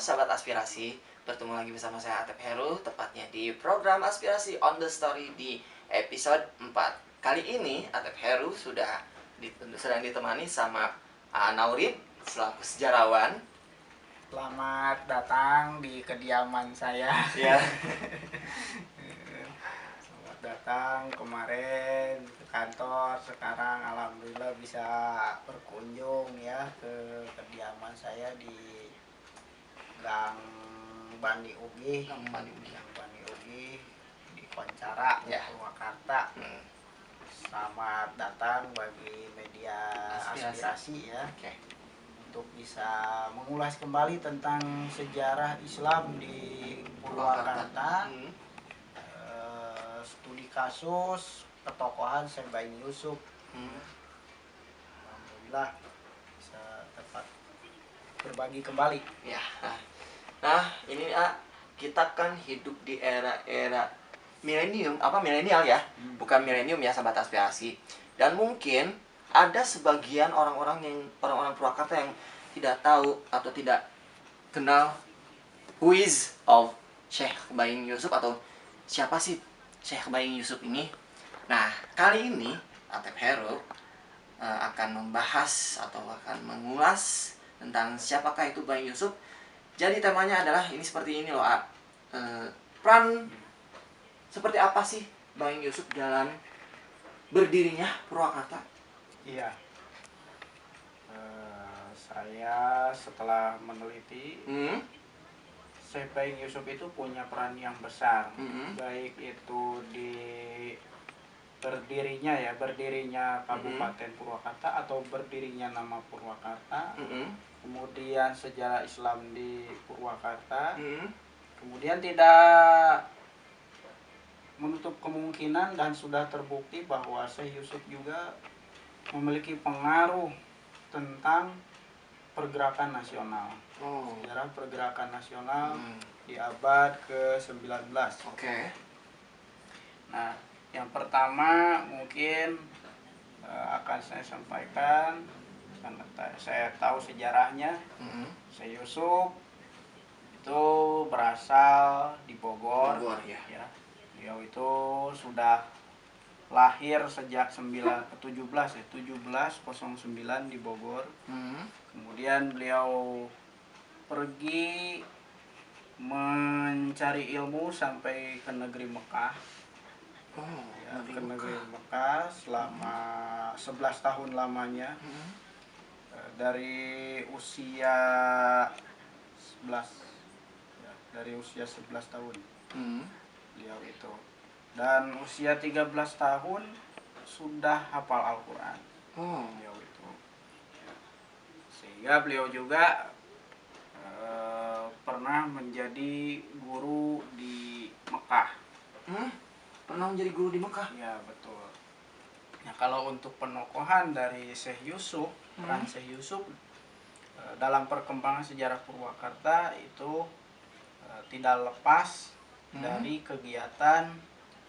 sahabat aspirasi, bertemu lagi bersama saya Atep Heru, tepatnya di program Aspirasi on the Story di episode 4. Kali ini Atep Heru sedang ditemani sama Naurin selaku sejarawan. Selamat datang di kediaman saya. Ya. Selamat datang kemarin ke kantor, sekarang alhamdulillah bisa berkunjung ya ke kediaman saya di Gang Bani Ugi, Gang Bani Ugi di Koncara, Ya. Purwakarta. Selamat datang bagi media aspirasi ya. Oke. Untuk bisa mengulas kembali tentang sejarah Islam di Purwakarta, studi kasus ketokohan Syekh Bain Yusuf. Alhamdulillah bisa dapat berbagi kembali. Ya. Nah, ini kita kan hidup di era milenial ya, bukan milenium ya, sahabat aspirasi. Dan mungkin ada sebagian orang-orang Purwakarta yang tidak tahu atau tidak kenal who is of Syekh Bain Yusuf, atau siapa sih Syekh Bain Yusuf ini. Nah, kali ini Atep Heru akan membahas atau akan mengulas tentang siapakah itu Bain Yusuf. Jadi temanya adalah ini seperti ini loh, peran seperti apa sih Bain Yusuf dalam berdirinya Purwakarta? Iya. Saya setelah meneliti, Syekh Bain Yusuf itu punya peran yang besar, baik itu di berdirinya Kabupaten Purwakarta atau berdirinya nama Purwakarta, kemudian sejarah Islam di Purwakarta, kemudian tidak menutup kemungkinan dan sudah terbukti bahwa Syekh Yusuf juga memiliki pengaruh tentang pergerakan nasional. Sejarah pergerakan nasional di abad ke-19. Oke. Nah, yang pertama mungkin akan saya sampaikan, karena saya tahu sejarahnya. Syekh Yusuf itu berasal di Bogor ya. Beliau itu sudah lahir sejak 1709 di Bogor. Kemudian beliau pergi mencari ilmu sampai ke negeri Mekah. Ke negeri Mekah selama 11 tahun lamanya. Dari usia 11 tahun beliau itu, dan usia 13 tahun sudah hafal Al-Quran. Beliau itu, sehingga beliau juga pernah menjadi guru di Mekah. Pernah menjadi guru di Mekah? Ya, betul. Nah, kalau untuk penokohan dari Syekh Yusuf, peran Syekh Yusuf dalam perkembangan sejarah Purwakarta itu tidak lepas dari kegiatan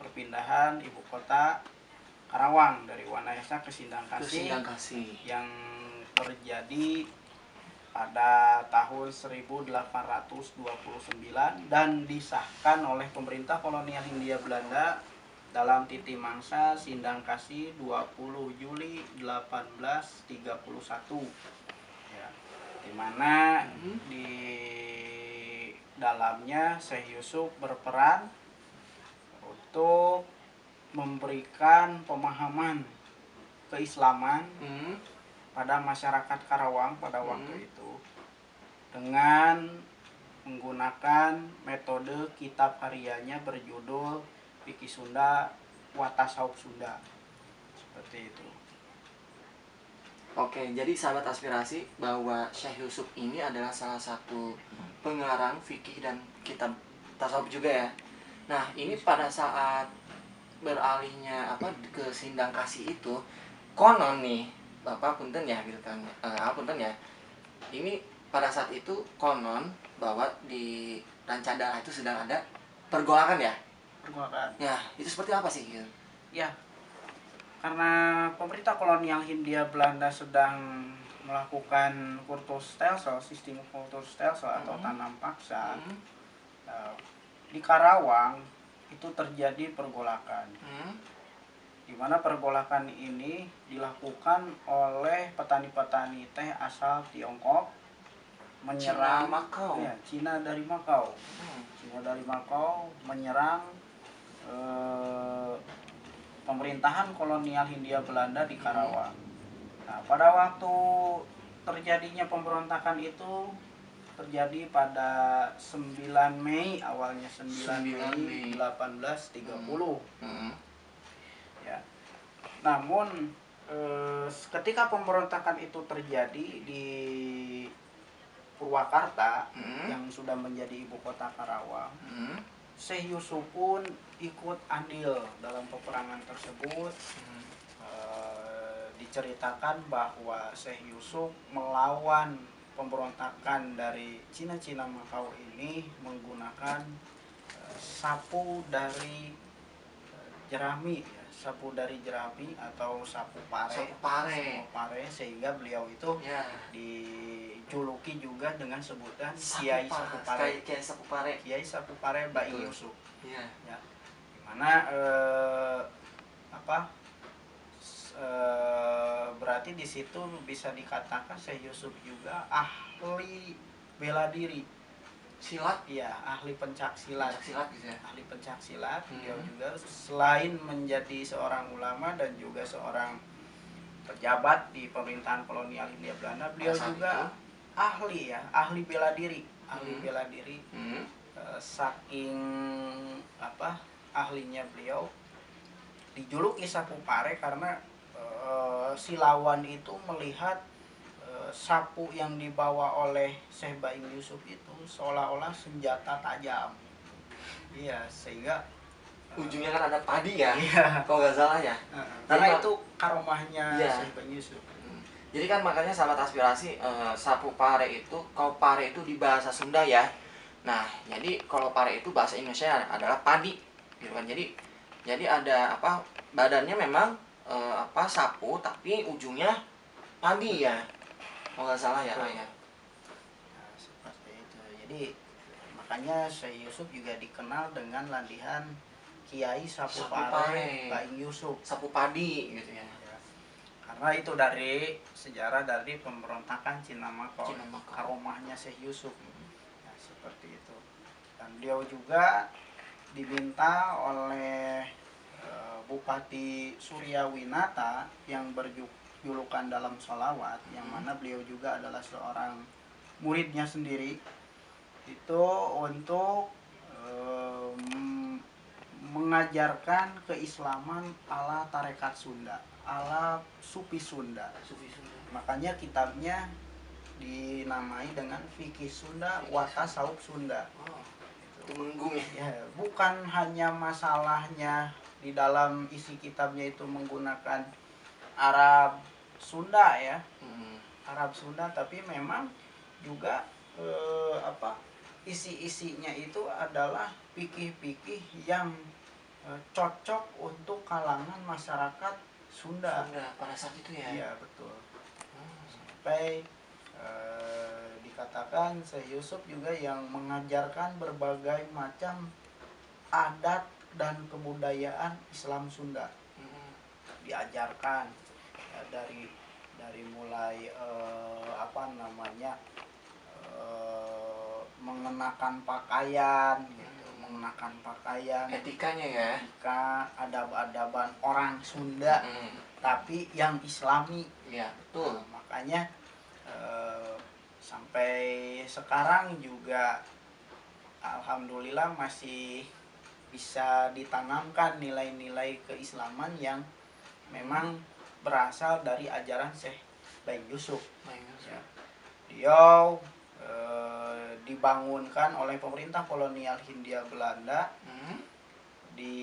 perpindahan ibu kota Karawang dari Wanayasa ke Sindangkasih yang terjadi pada tahun 1829 dan disahkan oleh pemerintah kolonial Hindia Belanda dalam Titi Mangsa Sindangkasih 20 Juli 1831 ya, di mana di dalamnya Syekh Yusuf berperan untuk memberikan pemahaman keislaman pada masyarakat Karawang pada waktu itu dengan menggunakan metode kitab karyanya berjudul Fikih Sunda Watasawuf Sunda, seperti itu. Oke, jadi sahabat aspirasi, bahwa Syekh Yusuf ini adalah salah satu pengarang fikih dan kitab tasawuf juga ya. Nah, ini pada saat beralihnya ke Sindangkasih itu, konon nih, Bapak punten ya gitu kan. Punten ya. Ini pada saat itu konon bahwa di Rancadalah itu sedang ada pergolakan ya. Ya, itu seperti apa sih gitu? Ya, karena pemerintah kolonial Hindia Belanda sedang melakukan kulturstelsel, sistem kulturstelsel atau tanam paksa, di Karawang itu terjadi pergolakan. Di mana pergolakan ini dilakukan oleh petani-petani teh asal Tiongkok menyerang Cina dari Makau. Cina dari Makau menyerang pemerintahan kolonial Hindia Belanda di Karawang. Nah, pada waktu terjadinya pemberontakan itu terjadi pada 9 Mei, awalnya 9 Mei 1830. Ya. Namun ketika pemberontakan itu terjadi di Purwakarta yang sudah menjadi ibu kota Karawang, Syekh Yusuf pun ikut andil dalam peperangan tersebut. Diceritakan bahwa Syekh Yusuf melawan pemberontakan dari Cina Makau ini menggunakan sapu dari jerami, sapu dari jerami atau sapu pare, sehingga beliau itu dijuluki juga dengan sebutan Kiai Sapu Pare. Kiai Sapu Pare Baing Yusuf. Ya. Dimana berarti di situ bisa dikatakan Syekh Yusuf juga ahli bela diri. Silat? Iya, ahli pencak silat. Gitu ya? Ahli pencak silat. Dia juga selain menjadi seorang ulama dan juga seorang pejabat di pemerintahan kolonial Hindia Belanda, beliau juga ahli bela diri. Ahli bela diri. Saking ahlinya beliau dijuluki Sapu Pare karena si lawan itu melihat sapu yang dibawa oleh Syekh Baing Yusuf itu seolah-olah senjata tajam. Iya, sehingga ujungnya kan ada padi ya. Iya. Kalau nggak salah ya. Karena itu karomahnya Syekh Baing Yusuf. Jadi kan makanya sahabat aspirasi, sapu pare itu, kalau pare itu di bahasa Sunda ya. Nah, jadi kalau pare itu bahasa Indonesia adalah padi, gitu kan. Jadi ada badannya memang sapu tapi ujungnya padi ya. Kalau nggak salah ya, Nah, seperti itu. Jadi makanya Syekh Yusuf juga dikenal dengan landihan Kiai Sapu Pare Baing Yusuf. Sapu padi gitu ya. Karena itu dari sejarah dari pemberontakan Cina Makau. Karomahnya Syekh Yusuf. Nah, seperti itu. Dan beliau juga diminta oleh Bupati Suryawinata yang berjulukan dalam sholawat, yang mana beliau juga adalah seorang muridnya sendiri, itu untuk mengajarkan keislaman ala tarekat Sunda, ala Sufi Sunda. Makanya kitabnya dinamai dengan Fikih Sunda wa Tasawuf Sunda. Tumenggung ya. Bukan hanya masalahnya di dalam isi kitabnya itu menggunakan Arab Sunda ya, Arab Sunda, tapi memang juga isi-isinya itu adalah fikih-fikih yang cocok untuk kalangan masyarakat Sunda pada saat itu ya. Iya betul. Sampai dikatakan Syekh Yusuf juga yang mengajarkan berbagai macam adat dan kebudayaan Islam Sunda. Diajarkan ya, dari mulai mengenakan pakaian gitu, mengenakan pakaian, etikanya ya, etika, adab-adaban orang Sunda tapi yang Islami ya betul. Makanya sampai sekarang juga alhamdulillah masih bisa ditanamkan nilai-nilai keislaman yang memang berasal dari ajaran Syekh Baing Yusuf. Ya. Beliau dibangunkan oleh pemerintah kolonial Hindia Belanda di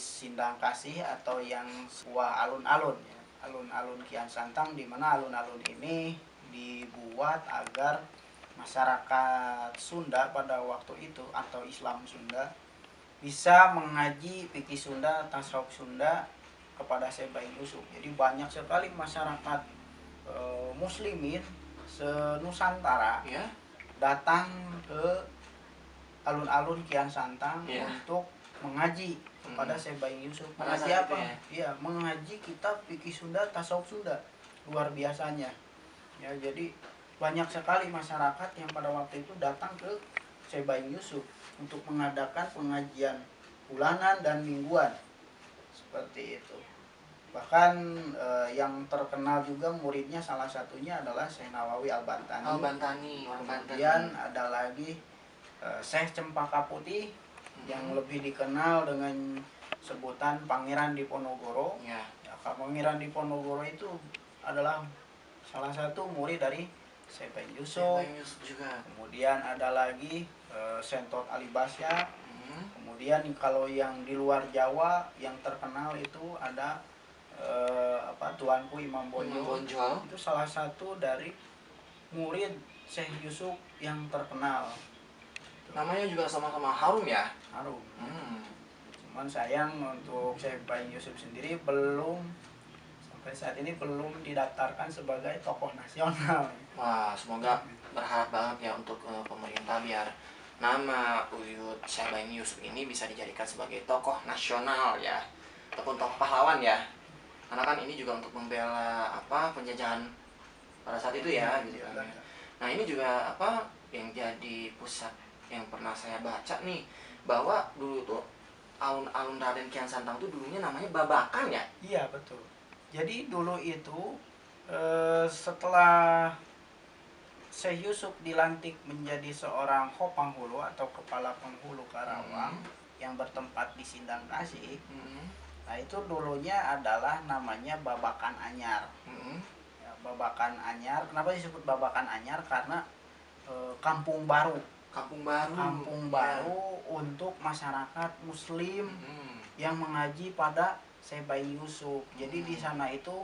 Sindang Kasih atau yang sebuah alun-alun ya. Alun-alun Kian Santang, di mana alun-alun ini dibuat agar masyarakat Sunda pada waktu itu atau Islam Sunda bisa mengaji fikih Sunda, tasawuf Sunda kepada Syekh Baing Yusuf. Jadi banyak sekali masyarakat muslimin senusantara Ya. datang ke alun-alun Kian Santang Iya. untuk mengaji kepada Syekh Baing Yusuf. Pada Mengaji saat apa? itu ya? Iya, mengaji kitab fikih Sunda, tasawuf Sunda. Luar biasanya. Ya, jadi banyak sekali masyarakat yang pada waktu itu datang ke Syekh Baing Yusuf untuk mengadakan pengajian bulanan dan mingguan. Seperti itu. Bahkan yang terkenal juga muridnya salah satunya adalah Syekh Nawawi Al-Bantani. Al-Bantani. Kemudian ada lagi Syekh Cempaka Putih yang lebih dikenal dengan sebutan Pangeran Diponegoro. Ya. Ya, Pangeran Diponegoro itu adalah salah satu murid dari Syekh Baing Yusuf. Baing Yusuf juga. Kemudian ada lagi Sentot Alibasya. Hmm. Kemudian kalau yang di luar Jawa yang terkenal itu ada Tuanku Imam Imam Bonjol. Bonjol. Itu salah satu dari murid Syekh Yusuf yang terkenal. Namanya juga sama-sama harum ya. Harum. Hmm. Cuman sayang untuk Syekh Baing Yusuf sendiri sampai saat ini belum didaftarkan sebagai tokoh nasional. Wah, semoga berharap banget ya untuk pemerintah biar nama Uyut Syekh Baing Yusuf ini bisa dijadikan sebagai tokoh nasional ya, ataupun tokoh pahlawan ya. Karena kan ini juga untuk membela penjajahan pada saat itu ya, gitu kan. Nah, ini juga yang jadi pusat yang pernah saya baca nih, bahwa dulu tuh alun-alun Raden Kian Santang tuh dulunya namanya Babakan ya. Iya, betul. Jadi dulu itu setelah Syekh Yusuf dilantik menjadi seorang Khopanghulu atau kepala penghulu Karawang yang bertempat di Sindang Kasih. Nah, itu dulunya adalah namanya Babakan Anyar. Ya, Babakan Anyar. Kenapa disebut Babakan Anyar? Karena kampung baru. Kampung baru. Kampung baru untuk masyarakat Muslim yang mengaji pada Syekh Baing Yusuf. Jadi di sana itu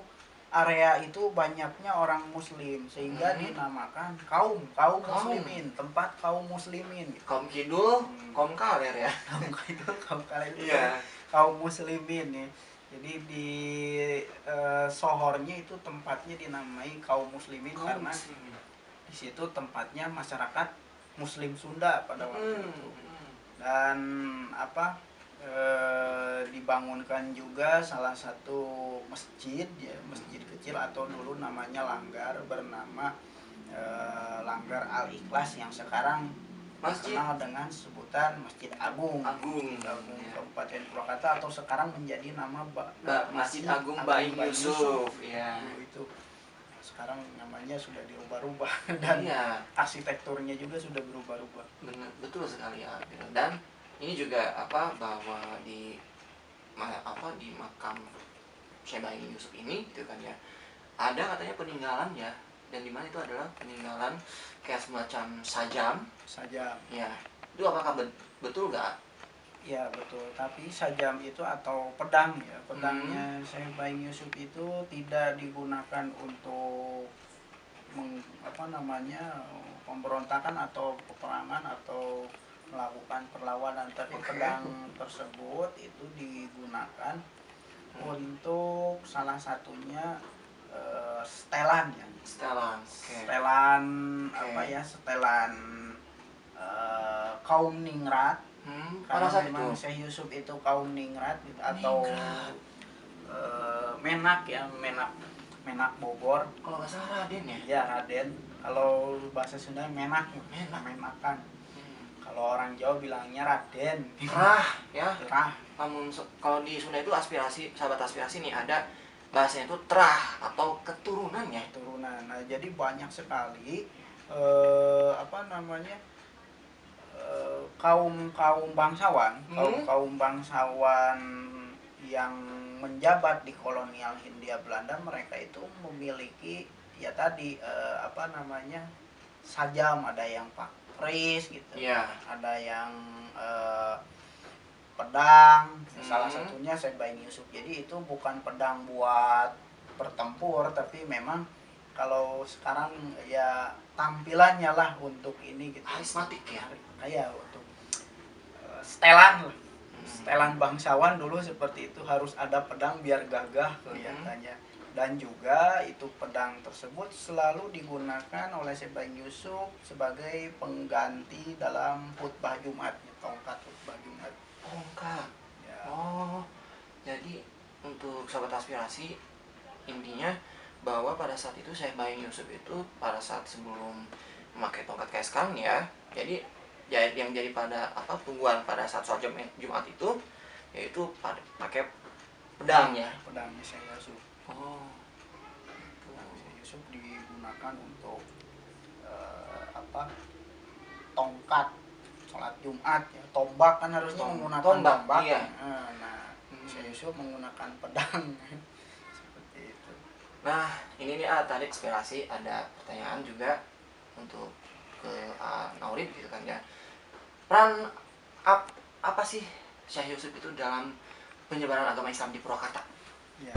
area itu banyaknya orang Muslim sehingga dinamakan kaum muslimin, tempat kaum muslimin. Kaum Kidul, kaum Kaler ya. Kaum Kaler itu Iya. kaum muslimin ya. Jadi di sohornya itu tempatnya dinamai kaum muslimin karena di situ tempatnya masyarakat Muslim Sunda pada waktu itu. Dan dibangunkan juga salah satu masjid ya, masjid kecil atau dulu namanya Langgar, bernama Langgar Al Ikhlas yang sekarang dikenal dengan sebutan Masjid Agung Kabupaten Purwakarta atau sekarang menjadi nama Masjid Agung Baing Yusuf ya. Itu sekarang namanya sudah dirubah-rubah dan arsitekturnya juga sudah berubah-ubah. Betul sekali ya. Dan ini juga bahwa di makam Syekh Baing Yusuf ini gitu kan ya, ada katanya peninggalan ya, dan di mana itu adalah peninggalan kayak semacam sajam ya. Itu apakah betul nggak? Ya betul, tapi sajam itu atau pedang ya, pedangnya Syekh Baing Yusuf itu tidak digunakan untuk pemberontakan atau peperangan atau melakukan perlawanan, tapi pedang tersebut itu digunakan untuk salah satunya setelan ya. Setelan kaum Ningrat. Pada saat memang itu Syekh Yusuf itu kaum Ningrat gitu, atau Menak ya, Menak Bogor. Kalau nggak salah Raden ya. Ya Raden. Kalau bahasa Sunda Menakan. Kalau orang Jawa bilangnya Raden. Rah ya. Rah. Namun kalau di Sunda itu sahabat aspirasi nih ada bahasanya itu terah atau keturunan ya. Keturunan. Nah, jadi banyak sekali kaum bangsawan yang menjabat di kolonial Hindia Belanda. Mereka itu memiliki ya tadi sajam, ada yang pakris gitu, ada yang pedang, salah satunya Syekh Baing Yusuf. Jadi itu bukan pedang buat bertempur, tapi memang kalau sekarang ya tampilannya lah untuk ini gitu, karismatik ya, kayak untuk setelan bangsawan dulu seperti itu, harus ada pedang biar gagah kelihatannya. Dan juga itu pedang tersebut selalu digunakan oleh Syekh Ibrahim Yusuf sebagai pengganti dalam khutbah Jumat, tongkat khutbah Jumat. Tongkat. Ya. Oh, jadi untuk sahabat aspirasi, intinya bahwa pada saat itu Syekh Ibrahim Yusuf itu pada saat sebelum memakai tongkat kayak sekarang ya, jadi yang jadi pada tungguan pada saat sholat Jumat itu yaitu pakai pedang ya. Pedangnya Syekh Yusuf. Oh, Syekh Yusuf digunakan untuk tongkat sholat Jumat ya. Tombak kan harusnya menggunakan tombak. Iya. Nah, Syekh Yusuf menggunakan pedang. Seperti itu. Nah, ini nih tadi inspirasi, ada pertanyaan juga untuk ke Naurib gitu kan ya. Peran apa sih Syekh Yusuf itu dalam penyebaran agama Islam di Purwakarta? Ya.